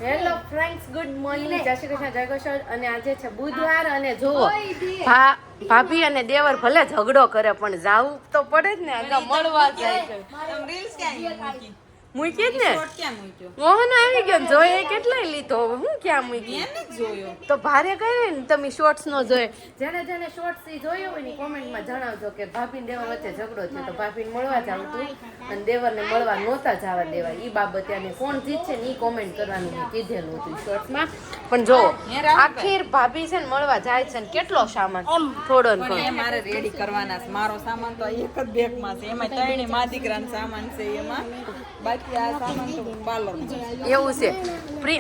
Hello friends, good morning, જય શ્રી કૃષ્ણ, જય કૃષ્ણ. અને આજે છે બુધવાર અને જોવો ભાભી અને દેવર ભલે ઝઘડો કરે પણ જાવું તો પડે જ ને, આગળ મળવા જાય છે. મૂકી જ ને મોહન આવી ગયો, જોઈએ કેટલાય લીધો, હું ક્યાં મૂકી તો ભારે કરે ને. તમે શોર્ટ્સ નો જોયે, જેને જેને શોર્ટ્સ જોયો હોય ને કોમેન્ટમાં જણાવજો કે ભાભી દેવર વચ્ચે ઝઘડો થયો તો ભાભીને મળવા જવું હતું અને દેવરને મળવા નહોતા જવા દેવા. એ બાબતે અને કોણ જીતશે ને એ કોમેન્ટ કરવાનું મેં કીધેલું હતું શોર્ટ્સમાં. પણ જો આખીર ભાભી છે ને મળવા જાય છે ને કેટલો સામાન થોડો ને મારે રેડી કરવાના છે. મારો સામાન તો એક જ બેગમાં છે, એમાં ત્રણે મા દીકરાનો સામાન છે, એમાં બાકી આ સામાન તો પાર્લરમાં એવું છે.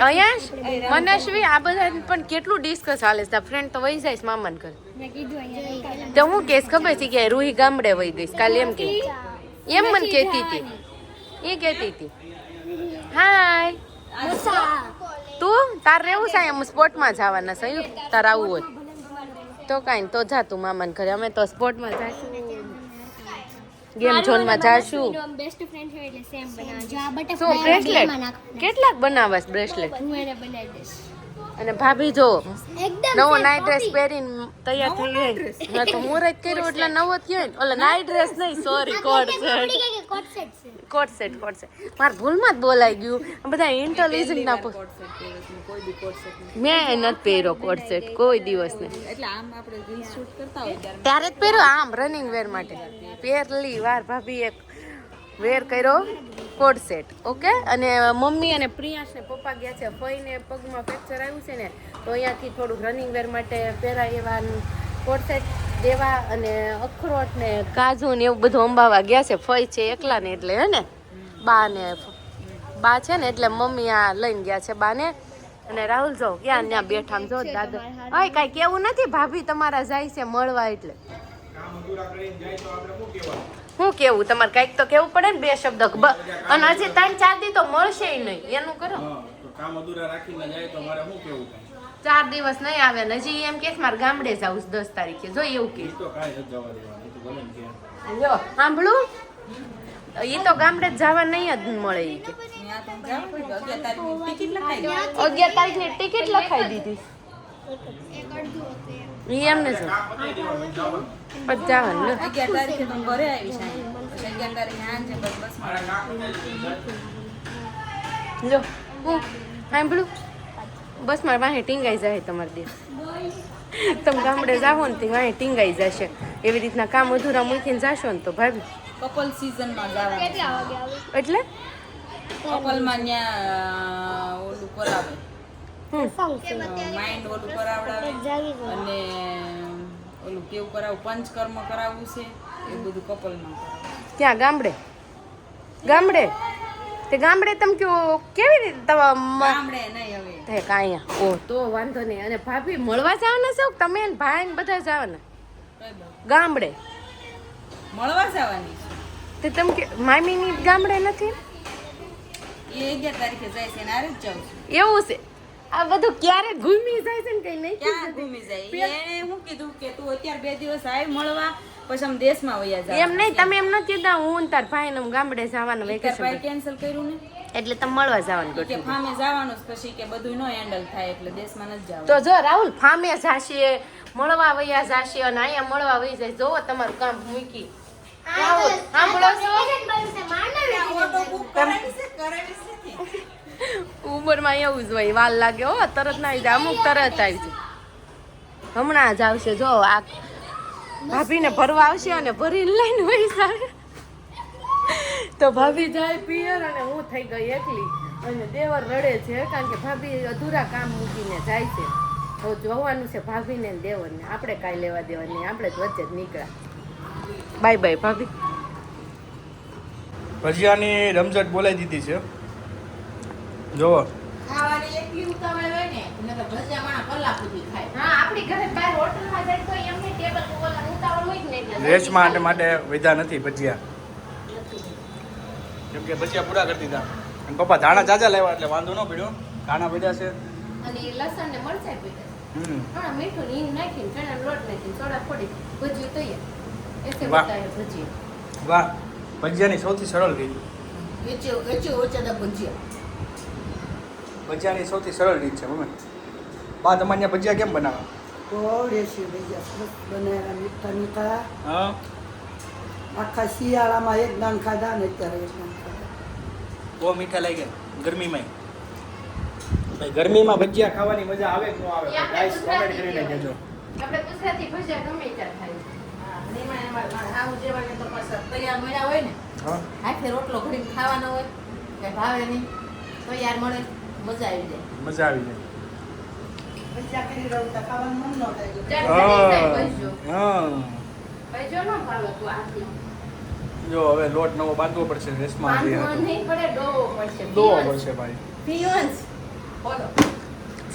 અયાશ મનસ્વી આ બધા પણ કેટલું ડિસ્કસ હાલે છે. ફ્રેન્ડ તો વહી જાય મામાને ઘરે તો હું કેસ ખબર છે કે રૂહી ગામડે વહી ગઈ કાલે, એમ કે એમ મને કહેતી હતી, એ કહેતી હતી. હાય તું તાર રહેવું છે એમ સ્પોર્ટમાં જવાના છે, તાર આવવું હોય તો કાંઈ તો જા તું મામાને ઘરે. અમે તો સ્પોર્ટમાં જઈશું, ગેમ ઝોનમાં જાશું. શું બ્રેસલેટ કેટલાક બનાવસ બ્રેસલેટ? અને ભાભી જો નવો નાઇટ ડ્રેસ પહેરીને તૈયાર થઈ ગઈ. મેં તો મુહૂર્ત કર્યું એટલે નવો થયો ને. ઓલા નાઇટ ડ્રેસ નહીં, સોરી, કોટ સેટ. મારે ભૂલમાં જ બોલાઈ ગયું. બધા ઇન્ટેલિજન્ટ ના મેં નથી પહેર્યો કોટ સેટ કોઈ દિવસ ને, એટલે આમ આપણે રીલ શૂટ કરતા હોય ત્યારે જ પહેર્યો. આમ રનિંગ વેર માટે પહેરલી વાર ભાભી એક વેર કર્યો કોટ સેટ. ઓકે. અને મમ્મી અને પ્રિયાંશ ને પપ્પા ગયા છે ફઈને પગમાં ફ્રેક્ચર આવ્યું છે ને, તો અહીંયાથી થોડુંક રનિંગ વેર માટે પહેરાય એવા કોટ સેટ દેવા અને અખરોટ ને કાજુ ને એવું બધું અંબાવા ગયા છે. ફઈ છે એકલા ને એટલે હે ને બા છે ને એટલે મમ્મી આ લઈને ગયા છે બાને. અને રાહુલ જો ક્યાં ત્યાં બેઠા જો દાદા. હવે કાંઈ કેવું નથી, ભાભી તમારા જાય છે મળવા એટલે શું કેવું? તમારે કઈક તો કેવું પડે ને, બે શબ્દ. અને હજી 3-4 દી તો મળશે નહીં, એનું કરો. કામ અધૂરા રાખીને જાય તો મારે શું કેવું? 4 દિવસ નહીં આવે ને હજી એમ કે મારે ગામડે જાવ 10 તારીખે. જો એવું કે તો કાંઈ નથી જવા દેવાનું, તો ભલે ને કે જો સાંભળું, એ તો ગામડે જવા નહીં જ મળે. એ કે 11 તારીખની ટિકિટ લખાઈ દીધી એમને જો 50 11 તારીખે તો ઘરે આવી છે, પછી 11 તારીખે આંજે બસમાં જો હું સાંભળું બસમાં વાહે ટીંગાઈ જાય તમારે દે. તમે ગામડે જાઓ ને તે વાહે ટીંગાઈ જશે. એવી રીતના કામ અધૂરા મૂકીને જાશો ને તો ભાભી કપલ સીઝનમાં જવાનું એટલે કપલમાં ત્યાં ઓલું કરાવે, માઇન્ડ ઓલું કરાવડાવે અને ઓલું કેવું કરાવું, પંચકર્મ કરાવવું છે એ બધું કપલમાં કરાવે. ત્યાં ગામડે તે ગામડે તમે કયો કેવી રીતે ગામડે નહીં હવે કાંઈ ઓ તો વાંધો નહીં. અને ભાભી મળવા જવાના છો તમે ને ભાઈ ને બધા જવાના ગામડે મળવા જવાની તે તમે કે મામીની ગામડે નથી? એ 11 તારીખે જાય છે ને આરે જ જાઉં છું. એવું છે. આ બધું ક્યારે ઘૂમી જાય છે ને કઈ નહીં ક્યાં ઘૂમી જાય? એને શું કીધું કે તું અત્યારે 2 દિવસ આવી મળવા, પછી આમ દેશમાં વયા જા. એમ નહીં, તમે એમ નથી કીધા હું તાર ભાઈ ને ગામડે જવાનું વેકેશન ભાઈ કેન્સલ કર્યું ને એટલે તમે મળવા જવાનું કે ફામે જવાનું પછી કે બધું નો હેન્ડલ થાય એટલે દેશમાં નથી જવાનું. તો જો રાહુલ ફામે જાશે, મળવા વયા જાશે અને અહીંયા મળવા વહી જાય. જોવો તમારું કામ મૂકી રાહુલ સાંભળો ઉંમરમાં એવું જ હોય, વાલ લાગે હો, તરત ના આવી જાય, અમુક તરત આવી જાય. હમણાં જ આવશે. જો આ ભાભીને ભરવા આવશે અને ભરીને લઈને વહી જાય. તો ભાભી જાય પિયર અને હું થઈ ગઈ એકલી અને દેવર રડે છે કારણ કે ભાભી અધૂરા કામ મૂકીને જાય છે. તો જોવાનું છે ભાભીને ને દેવરને, આપણે કાંઈ લેવા દેવા નહીં, આપણે જ વચ્ચે જ નીકળ્યા. બાય બાય ભાભી. ભજીયાની રમઝટ બોલાવી દીધી છે. જોવો ખાવાની એટલી ઉતાવળ હોય ને તો ભજીયા માણા કલાક સુધી ખાય. હા, આપણી ઘરે બહાર હોટલમાં જાય તો એમને ટેબલ ઉપર ઉતાવળ હોય ને એટલે રેસ માટે વિધા નથી ભજીયા, કેમ કે ભજીયા પૂરા કરી દીધા. અને પપ્પા ધાણા જાજા લાવ્યા એટલે વાંધો ન પડ્યો. ધાણા પડ્યા છે અને લસણ ને મરચાઈ પીધા. હા, મીઠું ને હિંગ નાખીને ચણાનો લોટ નાખીને સોડા ફોડી ભજીયું તૈયાર. એસે બતાવે ભજીયું. વાહ, ભજીયાની સૌથી સરળ રીત. વેચે ઓછા ભજીયા ભજીયાની સૌથી સરળ રીત છે મમ્મી. બા તમારે ત્યાં ભજીયા કેમ બનાવે? રેસી ભજીયા સરસ બનાવ્યા મીઠા મીઠા હા આખા શિયાળામાં એક દાન ખાધા ને અત્યારે એક દાન ખાધા બહુ મીઠા લાગે ગરમીમાં. ભાઈ ગરમીમાં ભજીયા ખાવાની મજા આવે કે ન આવે? ગાઈસ કોમેન્ટ કરીને કહેજો. આપણે ગુજરાતી ભજીયા ગમે ત્યાં થાય. આવું જેવાને તો પાછા તૈયાર મળ્યા હોય ને હા હાથે રોટલો ઘડીને ખાવાનો હોય કઈ ભાવે નહીં તૈયાર મળે મજા આવી જાય. મજા આવી જાય. ભજીયા કરી રહું તો ખાવાનું મન ન થાય હા ભજીયો ન ભાવે તું આથી. જો હવે લોટ નવો બાંધવો પડશે રેસમાં જે બાંધવો હતો. નહીં પડે, ડોવો પડશે. દોવો પડશે ભાઈ. ફિયોન્સ. બોલો.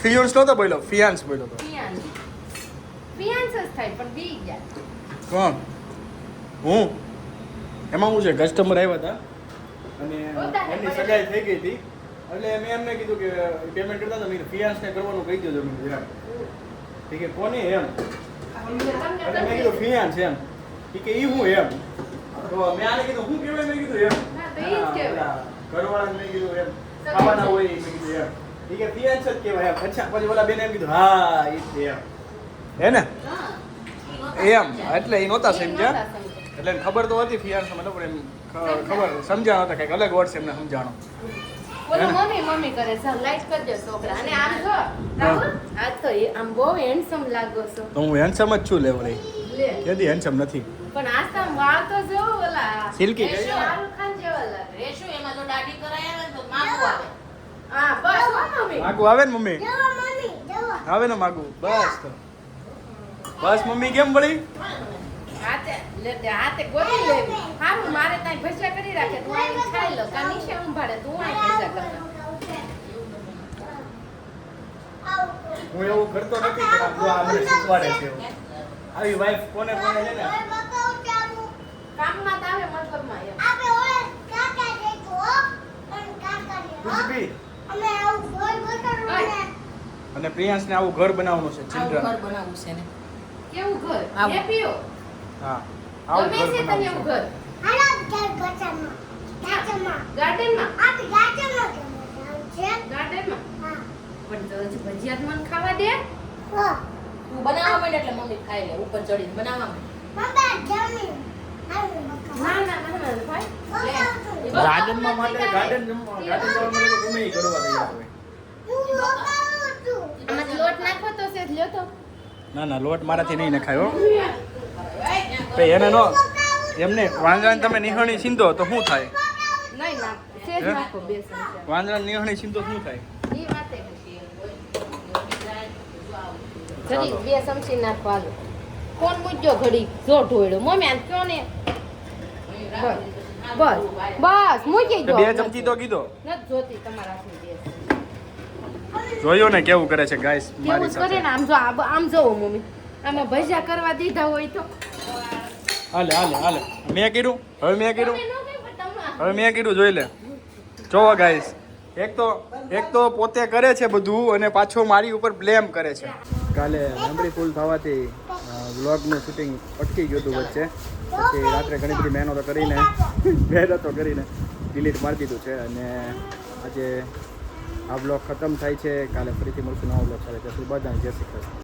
ફિયોન્સ નહોતો બોલ્યો, ફિયાન્સ બોલ્યો તો. ફિયાન્સ. ફિયાન્સ જ થાય પણ બી ગયા. કોણ? હું. એમાં શું છે, કસ્ટમર આવ્યા હતા અને એમની સગાઈ થઈ ગઈ હતી એટલે મેં એમને કીધું કે પેમેન્ટ કરતા હતા, મેં ફિયાન્સને કરવાનું કહી દેજો મેં જરાક. ઠીક છે કોને એમ એટલે મેં કીધું ફિયાન્સ એમ. ઠીક છે એ હું એમ તો મેં આને કીધું હું કહેવાય, મેં કીધું એમ હા, તો ઈ જ કહેવાય. ઘરવાળાને મેં કીધું એમ ખાવાના હોય એ મેં કીધું એમ. ઠીક છે ફિયાન્સ જ કહેવાય એમ. પછી ઓલા બેને એમ કીધું હા એ જ છે એમ. હે ને હા. એમ એટલે એ નહોતા ઈ સમજ્યા. નહોતા સમજ્યા. એટલે એને ખબર તો હતી ફિયાન્સ મતલબ એમ ખબર સમજાણો હતા કંઈક અલગ વર્ડ છે એમને સમજાણો. બોલો મમ્મી કરે છે લાઈટ કરજો છોકરા. અને આમ જો રાહુલ, આજ તો આમ બહુ હેન્ડસમ લાગો છો. તો હું હેન્ડસમ જ છું લેવડી. લે કેદી હેન્ડસમ નથી. પણ આજ તો આમ વાળ તો જો ઓલા સિલ્કી. શાહરુખ ખાન જેવા લાગે. રેશું એમાં જો દાઢી કરાય ને તો માગું આવે હા બસ હો મમ્મી. માગું આવે ને મમ્મી? આવે ને માગું બસ તો બસ મમ્મી કેમ વળી? હાથે ગોળી લેવી. હારું મારે ત્યાં ભજીયા કરી રાખે તું આવીને ખાઈ લો. કા નીચે ઊંભાડે તું અહીં ભજીયા કરતા. હું એવું કરતો નથી પણ આમ જો આ મને શીખવાડે છે એવું. આવી વાઈફ કોને કોને છે ને કામમાં તો આવે મતલબમાં એમ. કુછ ભી. અને પ્રિયાંશને આવું ઘર બનાવવાનું છે આવું ચિલ્ડ્રન. ઘર બનાવવું છે ને કેવું ઘર? આવું. હેપીઓ. હા આવું ગમે ઘર છે તને એવું બનાવવાનું ઘર? ગાર્ડનમાં? ગાર્ડનમાં? પણ તો હજી ભજીયા તો મને ખાવા દે. તું બનાવવા માંડ એટલે મમ્મી ખાઈ લે ઉપર ચડીને બનાવવા માંડ ના ના ના ના ભાઈ. ગાર્ડનમાં માટે ગાર્ડન જમવા ગાર્ડન જવા માટે તો ગમે ઈ કરવા તૈયાર હોય. આમાં લોટ નાખો તો સેજ લ્યો તો. ના ના લોટ મારાથી નહીં નખાયો. ભાઈ એને નો એમને વાંદરાને તમે નિહણી છીંદો તો શું થાય? નહીં ના સેજ હે? નાખો બે ચમચા. વાંદરાને નિહણી છીંદો શું થાય? ઈ વાતે જરી બે ચમચી નાખો હાલો. કોણ મૂક્યો ઘડી જો ઢોળ્યો મમ્મી આને કયો ને. બસ બસ બસ મૂકી તો દો. બે ચમચી તો કીધો. નથી જોતી તમારા હાથની ગેસ. જોયો ને કેવું કરે છે ગાઈસ કેવું મારી જ કરે સાથે. ને આમ જો આમ જોવો મમ્મી. આમાં ભજીયા કરવા દીધા હોય તો હાલે હાલે હાલે મેં કીધું હવે મેં કીધું તમે ન કહી પણ તમારે. હવે મેં કીધું જોઈ લે. જોવો ગાઈસ એક તો પોતે કરે છે બધું અને પાછો મારી ઉપર બ્લેમ કરે છે. કાલે મેમરી ફૂલ થવાથી વ્લોગનું શૂટિંગ અટકી ગયું હતું વચ્ચે. પછી રાત્રે ઘણી બધી મહેનતો કરીને ડિલીટ મારી દીધું છે અને આજે આ બ્લોગ ખતમ થાય છે. કાલે ફરીથી મળશું નવા બ્લોગ સાથે. જય શ્રી બધાને જય શ્રી કૃષ્ણ.